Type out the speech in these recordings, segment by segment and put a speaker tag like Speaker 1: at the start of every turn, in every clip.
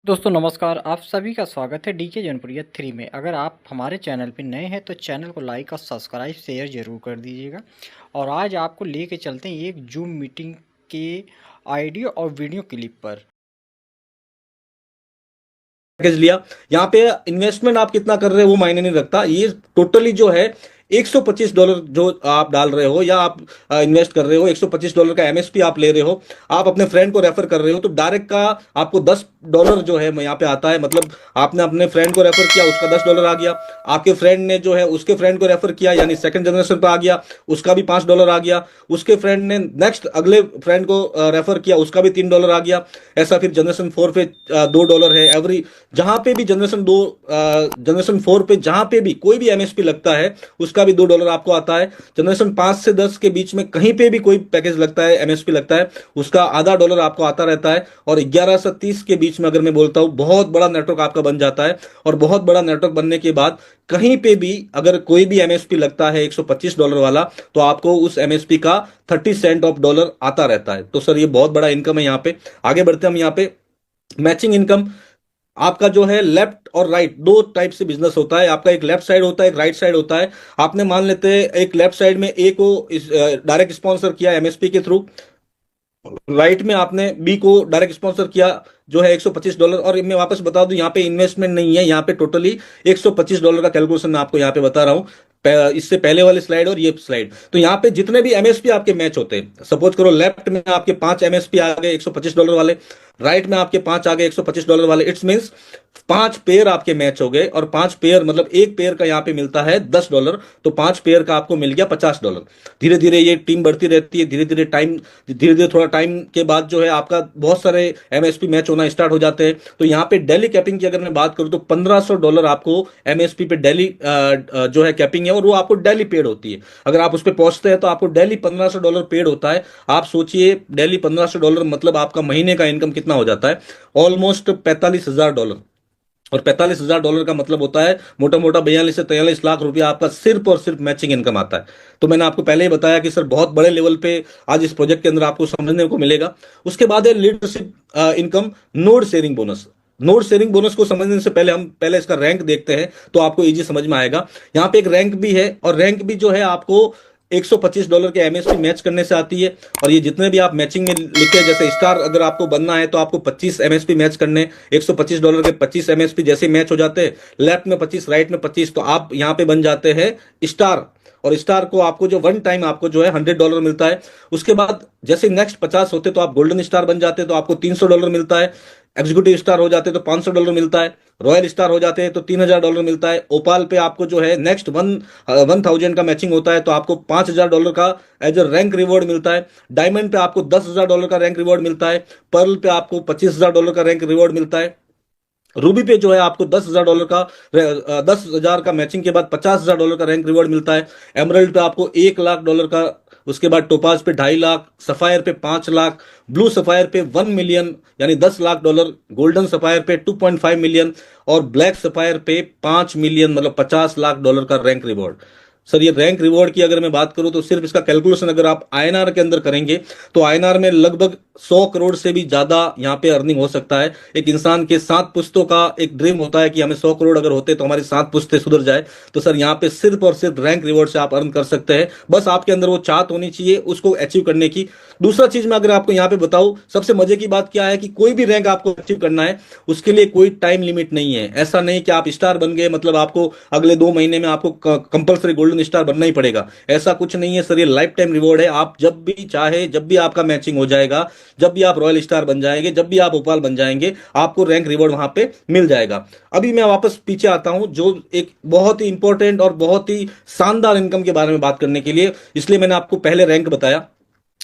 Speaker 1: दोस्तों नमस्कार, आप सभी का स्वागत है डीके जनप्रिय 3 में। अगर आप हमारे चैनल पे नए हैं तो चैनल को लाइक और सब्सक्राइब शेयर ज़रूर कर दीजिएगा। और आज आपको लेके चलते हैं एक जूम मीटिंग के ऑडियो और वीडियो क्लिप पर।
Speaker 2: पैकेज लिया। यहाँ पे इन्वेस्टमेंट आप कितना कर रहे हो वो मायने नहीं रखता। ये टोटली जो है $125 जो आप डाल रहे हो या आप इन्वेस्ट कर रहे हो, $125 का एमएसपी आप ले रहे हो, आप अपने फ्रेंड को रेफर कर रहे हो, तो डायरेक्ट का आपको $10 जो है यहाँ पे आता है। मतलब आपने अपने फ्रेंड को रेफर किया, उसका $10 आ गया। आपके फ्रेंड ने जो है उसके फ्रेंड को रेफर किया, यानी सेकंड जनरेशन पे आ गया, उसका भी $5 आ गया। उसके फ्रेंड ने नेक्स्ट अगले फ्रेंड को रेफर किया, उसका भी $3 आ गया। ऐसा फिर जनरेशन 4 पे $2 है एवरी। जहां पे भी जनरेशन 4 पे जहां पे भी कोई भी एमएसपी लगता है उसका भी $2 आपको आता है। जनरेशन 5 से 10 के बीच में कहीं पे भी कोई पैकेज लगता है, एमएसपी लगता है, उसका आधा डॉलर आपको आता रहता है। और 11 से 30 के बीच में अगर मैं बोलता हूं, बहुत बड़ा नेटवर्क आपका बन जाता है। और बहुत बड़ा नेटवर्क बनने के बाद कहीं पे भी अगर कोई भी एमएसपी लगता है $125 वाला, तो आपको उस एमएसपी का 30 सेंट ऑफ डॉलर आता रहता है। तो सर ये बहुत बड़ा इनकम है। यहाँ पे आगे बढ़ते हैं हम। यहाँ पे मैचिंग इनकम आपका जो है लेफ्ट और राइट दो टाइप से बिजनेस होता है। आपका एक लेफ्ट साइड होता है, एक राइट साइड होता है। आपने मान लेते हैं एक लेफ्ट साइड में ए को डायरेक्ट स्पॉन्सर किया एमएसपी के थ्रू, राइट में आपने बी को डायरेक्ट स्पॉन्सर किया जो है $125। और मैं वापस बता दूं, यहाँ पे इन्वेस्टमेंट नहीं है, यहाँ पे टोटली $125 का कैलकुलेशन मैं आपको यहाँ पे बता रहा हूँ। इससे पहले वाली स्लाइड और ये स्लाइड, तो यहाँ पे जितने भी एमएसपी आपके मैच होते हैं, सपोज करो लेफ्ट में आपके 5 एमएसपी आ गए $125 वाले, राइट में आपके 5 आ गए $125 वाले, इट्स मीन्स 5 पेयर आपके मैच हो गए। और 5 पेयर मतलब एक पेयर का यहाँ पे मिलता है $10, तो 5 पेयर का आपको मिल गया $50। धीरे धीरे ये टीम बढ़ती रहती है, धीरे धीरे थोड़ा टाइम के बाद जो है आपका बहुत सारे एमएसपी मैच होना स्टार्ट हो जाते हैं। तो यहाँ पे डेली कैपिंग की अगर मैं बात करूं तो $1500 आपको एमएसपी पे डेली जो है कैपिंग है, और वो आपको डेली पेड होती है। अगर आप उस पर पहुंचते हैं तो आपको डेली $1500 पेड होता है। आप सोचिए डेली $1500 मतलब आपका महीने का इनकम कितना हो जाता है, ऑलमोस्ट $45,000। और $45,000 का मतलब होता है मोटा मोटा 42 से 43 लाख रुपया आपका सिर्फ और सिर्फ मैचिंग इनकम आता है। तो मैंने आपको पहले ही बताया कि सर बहुत बड़े लेवल पे आज इस प्रोजेक्ट के अंदर आपको समझने को मिलेगा। उसके बाद है leadership income, node sharing bonus. Node sharing bonus को समझने से पहले हम पहले इसका रैंक देखते हैं, तो आपको इजी समझ में आएगा। यहाँ पे एक रैंक भी है, और रैंक भी जो है आपको $125 के एमएसपी मैच करने से आती है। और ये जितने भी आप मैचिंग में लिखे, जैसे स्टार अगर आपको बनना है तो आपको 25 एमएसपी मैच करने, $125 के 25 एमएसपी जैसे मैच हो जाते हैं, लेफ्ट में 25 राइट में 25, तो आप यहां पे बन जाते हैं स्टार। और स्टार को आपको जो वन टाइम आपको जो है $100 मिलता है। उसके बाद जैसे नेक्स्ट 50 होते तो आप गोल्डन स्टार बन जाते, तो आपको $300 मिलता है। एग्जीक्यूटिव स्टार हो जाते तो $500 मिलता है। रॉयल स्टार हो जाते हैं तो $3000 मिलता है। ओपाल पे आपको जो है नेक्स्ट 1000 का मैचिंग होता है तो आपको $5000 का एज अ रैंक रिवॉर्ड मिलता है। डायमंड पे आपको $10,000 का रैंक रिवॉर्ड मिलता है। पर्ल पे आपको $25,000 का रैंक रिवॉर्ड मिलता है। रूबी पे जो है आपको $10,000 का मैचिंग के बाद $50,000 का रैंक रिवॉर्ड मिलता है। एमरल्ड पे आपको $1,00,000 का, उसके बाद टोपाज पे 2.5 लाख, सफायर पे 5 लाख, ब्लू सफायर पे 1 मिलियन यानी $10 लाख, गोल्डन सफायर पे 2.5 मिलियन, और ब्लैक सफायर पे 5 मिलियन मतलब $50 लाख का रैंक रिवॉर्ड। सर ये रैंक रिवॉर्ड की अगर मैं बात करूं तो सिर्फ इसका कैलकुलेशन अगर आप आईएनआर के अंदर करेंगे तो आईएनआर में लगभग 100 करोड़ से भी ज्यादा यहाँ पे अर्निंग हो सकता है। एक इंसान के 7 पुश्तों का एक ड्रीम होता है कि हमें 100 करोड़ अगर होते तो हमारी 7 पुश्तें सुधर जाए। तो सर यहाँ पे सिर्फ और सिर्फ रैंक रिवॉर्ड से आप अर्न कर सकते हैं। बस आपके अंदर वो चाहत होनी चाहिए उसको अचीव करने की। दूसरा चीज मैं अगर आपको यहाँ पे बताऊं, सबसे मजे की बात क्या है कि कोई भी रैंक आपको अचीव करना है उसके लिए कोई टाइम लिमिट नहीं है। ऐसा नहीं कि आप स्टार बन गए मतलब आपको अगले 2 महीने में आपको कंपलसरी गोल्डन स्टार बनना ही पड़ेगा, ऐसा कुछ नहीं है सर। ये लाइफ टाइम रिवॉर्ड है। आप जब भी चाहे, जब भी आपका मैचिंग हो जाएगा, जब भी आप रॉयल स्टार बन जाएंगे, जब भी आप ओपाल बन जाएंगे, आपको रैंक रिवॉर्ड वहां पे मिल जाएगा। अभी मैं वापस पीछे आता हूं जो एक बहुत ही इंपॉर्टेंट और बहुत ही शानदार इनकम के बारे में बात करने के लिए, इसलिए मैंने आपको पहले रैंक बताया।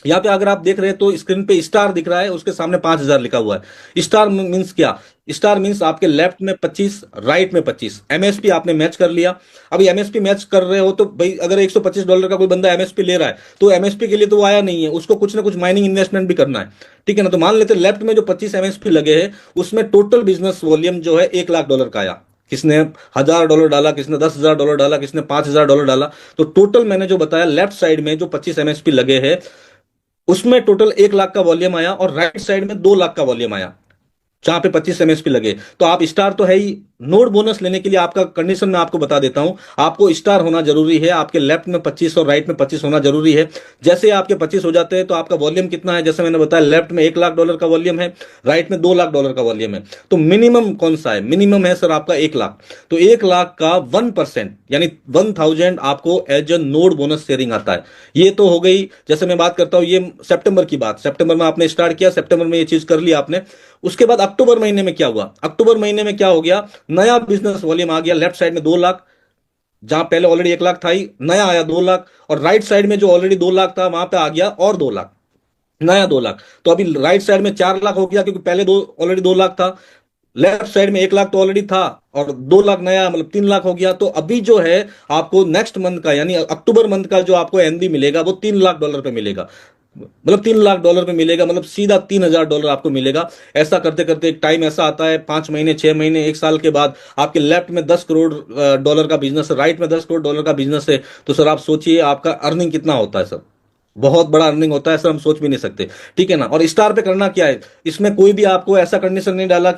Speaker 2: यहाँ पे अगर आप देख रहे हैं तो स्क्रीन पे स्टार दिख रहा है, उसके सामने 5000 लिखा हुआ है। स्टार मीन्स क्या? स्टार मीन्स आपके लेफ्ट में 25, राइट में 25 एमएसपी आपने मैच कर लिया। अभी एमएसपी मैच कर रहे हो तो भाई अगर $125 का कोई बंदा एमएसपी ले रहा है तो एमएसपी के लिए तो वो आया नहीं है, उसको कुछ ना कुछ माइनिंग इन्वेस्टमेंट भी करना है, ठीक है ना। तो मान लेते लेफ्ट में जो 25 एमएसपी लगे हैं उसमें टोटल बिजनेस वॉल्यूम जो है $1,00,000 का आया। किसने $1000 डाला, किसने $10,000 डाला, किसने $5000 डाला। तो टोटल मैंने जो बताया लेफ्ट साइड में जो 25 एमएसपी लगे हैं उसमें टोटल 1 लाख का वॉल्यूम आया, और राइट साइड में 2 लाख का वॉल्यूम आया। जहां पे 25 एमएसपी लगे। तो आप स्टार तो है ही, नोड बोनस लेने के लिए आपका कंडीशन मैं आपको बता देता हूं। आपको स्टार होना जरूरी है, आपके लेफ्ट में 25 और राइट में 25 होना जरूरी है। जैसे आपके 25 हो जाते हैं तो आपका वॉल्यूम कितना है, जैसे मैंने बताया लेफ्ट में $1 लाख का वॉल्यूम है, राइट में $2 लाख का वॉल्यूम है। तो मिनिमम कौन सा है, मिनिमम है सर आपका 1 लाख। तो 1 लाख का 1% यानी 1000 आपको as a node bonus sharing आता है। ये तो हो गई, जैसे मैं बात करता हूं ये सितंबर की बात, सितंबर में आपने स्टार्ट किया, सितंबर में ये चीज कर ली आपने। उसके बाद अक्टूबर महीने में क्या हुआ, अक्टूबर महीने में क्या हो गया, नया बिजनेस वॉल्यूम आ गया। लेफ्ट साइड में 2 लाख, जहां पहले ऑलरेडी 1 लाख था ही, नया आया 2 लाख। और राइट साइड में जो ऑलरेडी 2 लाख था वहां पे आ गया और 2 लाख, नया 2 लाख। तो अभी राइट साइड में 4 लाख हो गया, क्योंकि पहले दो ऑलरेडी 2 लाख था। लेफ्ट साइड में 1 लाख तो ऑलरेडी था, और 2 लाख नया, मतलब 3 लाख हो गया। तो अभी जो है आपको नेक्स्ट मंथ का यानी अक्टूबर मंथ का जो आपको एनबी मिलेगा वो $3 लाख पे मिलेगा। मतलब $3 लाख पे मिलेगा, मतलब सीधा $3000 आपको मिलेगा। ऐसा करते करते एक टाइम ऐसा आता है, 5 महीने, 6 महीने, 1 साल के बाद आपके लेफ्ट में $10 करोड़ का बिजनेस है, राइट में $10 करोड़ का बिजनेस है। तो सर आप सोचिए आपका अर्निंग कितना होता है सर, बहुत बड़ा अर्निंग होता है सर, हम सोच भी नहीं सकते। ठीक है ना। और स्टार पे करना क्या है, इसमें कोई भी आपको ऐसा कंडीशन नहीं डाला कि